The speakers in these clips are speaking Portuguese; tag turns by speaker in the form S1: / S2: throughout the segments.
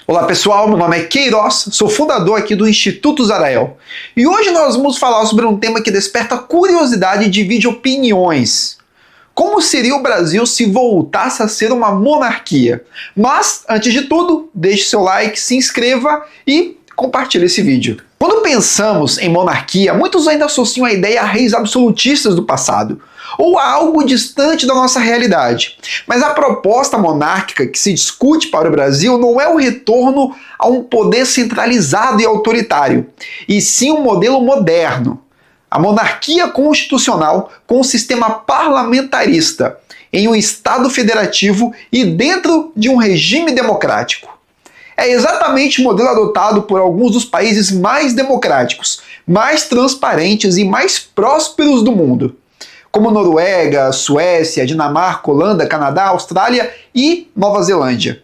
S1: Olá pessoal, meu nome é Queiroz, sou fundador aqui do Instituto Zarael. E hoje nós vamos falar sobre um tema que desperta curiosidade e divide opiniões. Como seria o Brasil se voltasse a ser uma monarquia? Mas, antes de tudo, deixe seu like, se inscreva e compartilhe esse vídeo. Quando pensamos em monarquia, muitos ainda associam a ideia a reis absolutistas do passado, ou a algo distante da nossa realidade. Mas a proposta monárquica que se discute para o Brasil não é o retorno a um poder centralizado e autoritário, e sim um modelo moderno. A monarquia constitucional com um sistema parlamentarista, em um Estado federativo e dentro de um regime democrático. É exatamente o modelo adotado por alguns dos países mais democráticos, mais transparentes e mais prósperos do mundo, como Noruega, Suécia, Dinamarca, Holanda, Canadá, Austrália e Nova Zelândia.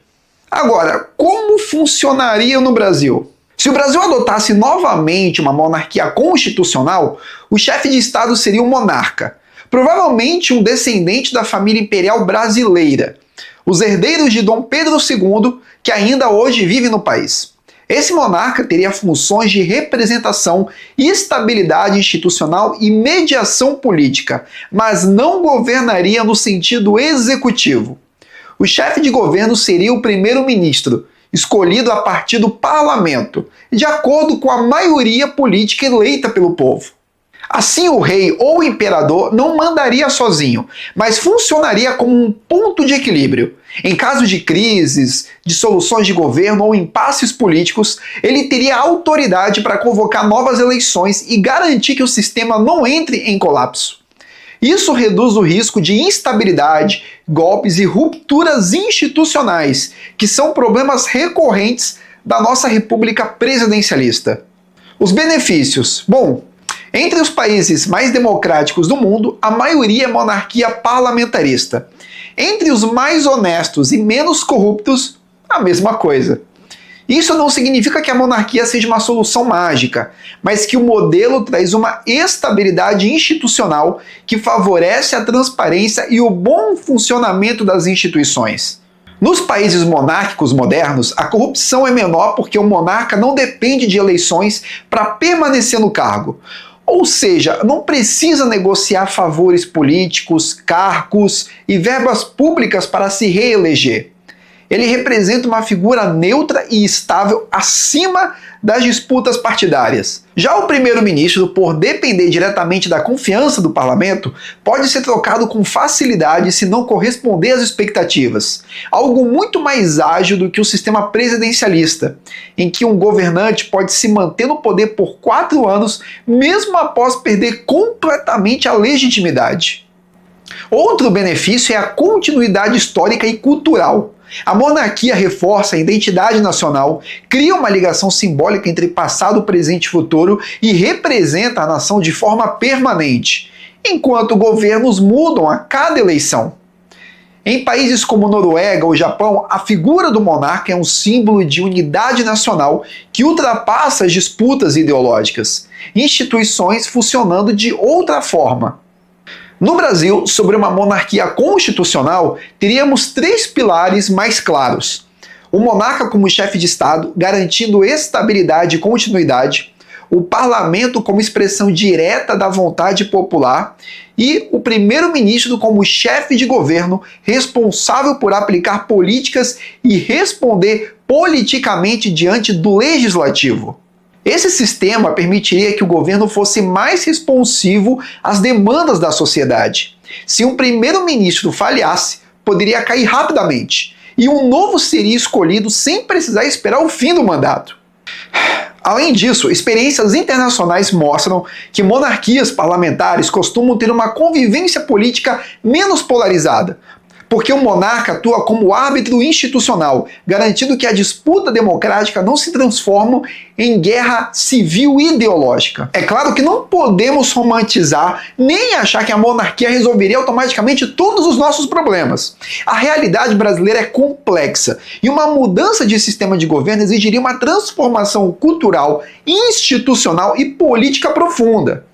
S1: Agora, como funcionaria no Brasil? Se o Brasil adotasse novamente uma monarquia constitucional, o chefe de Estado seria um monarca, provavelmente um descendente da família imperial brasileira, os herdeiros de Dom Pedro II, que ainda hoje vive no país. Esse monarca teria funções de representação, estabilidade institucional e mediação política, mas não governaria no sentido executivo. O chefe de governo seria o primeiro-ministro, escolhido a partir do parlamento, de acordo com a maioria política eleita pelo povo. Assim, o rei ou o imperador não mandaria sozinho, mas funcionaria como um ponto de equilíbrio. Em caso de crises, dissoluções de governo ou impasses políticos, ele teria autoridade para convocar novas eleições e garantir que o sistema não entre em colapso. Isso reduz o risco de instabilidade, golpes e rupturas institucionais, que são problemas recorrentes da nossa república presidencialista. Os benefícios. Bom, entre os países mais democráticos do mundo, a maioria é monarquia parlamentarista. Entre os mais honestos e menos corruptos, a mesma coisa. Isso não significa que a monarquia seja uma solução mágica, mas que o modelo traz uma estabilidade institucional que favorece a transparência e o bom funcionamento das instituições. Nos países monárquicos modernos, a corrupção é menor porque o monarca não depende de eleições para permanecer no cargo. Ou seja, não precisa negociar favores políticos, cargos e verbas públicas para se reeleger. Ele representa uma figura neutra e estável acima das disputas partidárias. Já o primeiro-ministro, por depender diretamente da confiança do parlamento, pode ser trocado com facilidade se não corresponder às expectativas. Algo muito mais ágil do que o sistema presidencialista, em que um governante pode se manter no poder por 4 anos, mesmo após perder completamente a legitimidade. Outro benefício é a continuidade histórica e cultural. A monarquia reforça a identidade nacional, cria uma ligação simbólica entre passado, presente e futuro e representa a nação de forma permanente, enquanto governos mudam a cada eleição. Em países como Noruega ou Japão, a figura do monarca é um símbolo de unidade nacional que ultrapassa as disputas ideológicas, instituições funcionando de outra forma. No Brasil, sobre uma monarquia constitucional, teríamos 3 pilares mais claros. O monarca como chefe de Estado, garantindo estabilidade e continuidade, o parlamento como expressão direta da vontade popular e o primeiro-ministro como chefe de governo, responsável por aplicar políticas e responder politicamente diante do legislativo. Esse sistema permitiria que o governo fosse mais responsivo às demandas da sociedade. Se um primeiro-ministro falhasse, poderia cair rapidamente, e um novo seria escolhido sem precisar esperar o fim do mandato. Além disso, experiências internacionais mostram que monarquias parlamentares costumam ter uma convivência política menos polarizada, porque o monarca atua como árbitro institucional, garantindo que a disputa democrática não se transforme em guerra civil ideológica. É claro que não podemos romantizar nem achar que a monarquia resolveria automaticamente todos os nossos problemas. A realidade brasileira é complexa e uma mudança de sistema de governo exigiria uma transformação cultural, institucional e política profunda.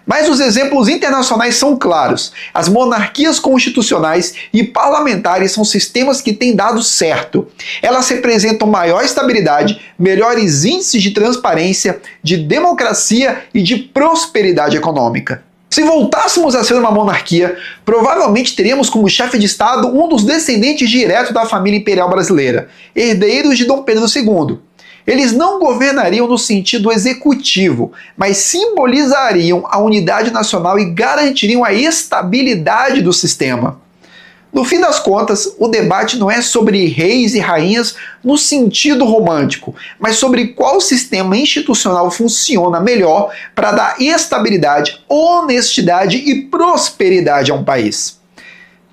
S1: Mas os exemplos internacionais são claros. As monarquias constitucionais e parlamentares são sistemas que têm dado certo. Elas representam maior estabilidade, melhores índices de transparência, de democracia e de prosperidade econômica. Se voltássemos a ser uma monarquia, provavelmente teríamos como chefe de Estado um dos descendentes diretos da família imperial brasileira, herdeiros de Dom Pedro II. Eles não governariam no sentido executivo, mas simbolizariam a unidade nacional e garantiriam a estabilidade do sistema. No fim das contas, o debate não é sobre reis e rainhas no sentido romântico, mas sobre qual sistema institucional funciona melhor para dar estabilidade, honestidade e prosperidade a um país.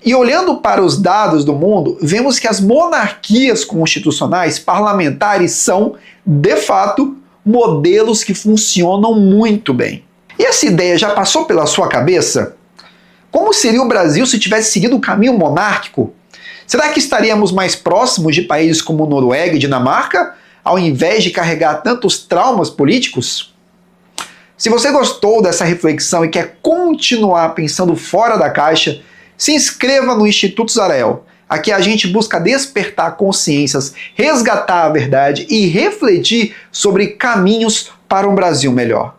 S1: E olhando para os dados do mundo, vemos que as monarquias constitucionais parlamentares são, de fato, modelos que funcionam muito bem. E essa ideia já passou pela sua cabeça? Como seria o Brasil se tivesse seguido o caminho monárquico? Será que estaríamos mais próximos de países como Noruega e Dinamarca, ao invés de carregar tantos traumas políticos? Se você gostou dessa reflexão e quer continuar pensando fora da caixa, se inscreva no Instituto Zarael. Aqui a gente busca despertar consciências, resgatar a verdade e refletir sobre caminhos para um Brasil melhor.